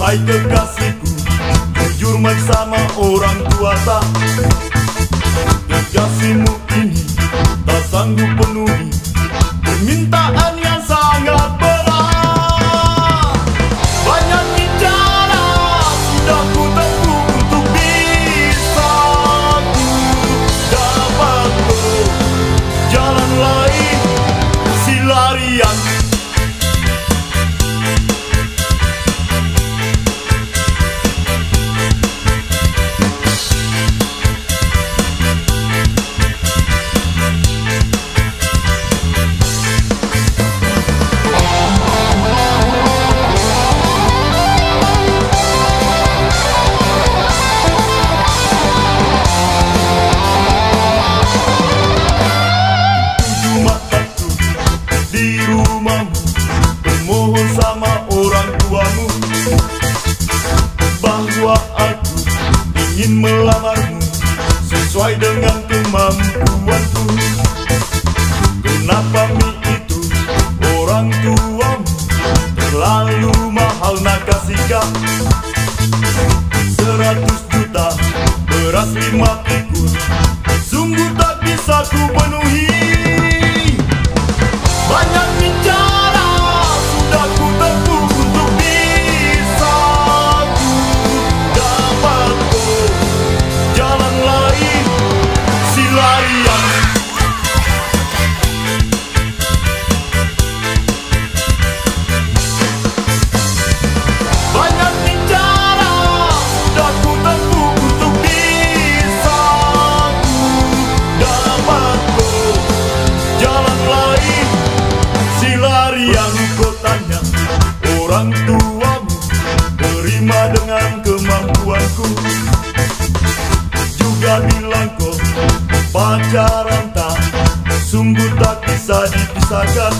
Hai kekasihku, jujur bersama orang tua tak. Kekasihmu ini tak sanggup penuhi permintaan yang sangat berat. Banyak bicara sudah ku tempuh untuk bisa ku dapat jalan lain si larian. Di rumahmu bermohon sama orang tuamu bahwa aku ingin melamarmu sesuai dengan kemampuanku. Kenapa itu orang tuamu terlalu mahal nak kasihkan 100 juta beras 5 pikul, sungguh tak bisa ku penuhi. Banyak bicara sudah ku tempuh untuk bisa ku dapat jalan lain si larian. Banyak bicara sudah ku tempuh untuk bisa ku dapat jalan lain si larian. Kau tanya orang tuamu, terima dengan kemampuanku. Juga bilang kau pacaran tak, sungguh tak bisa dipisahkan.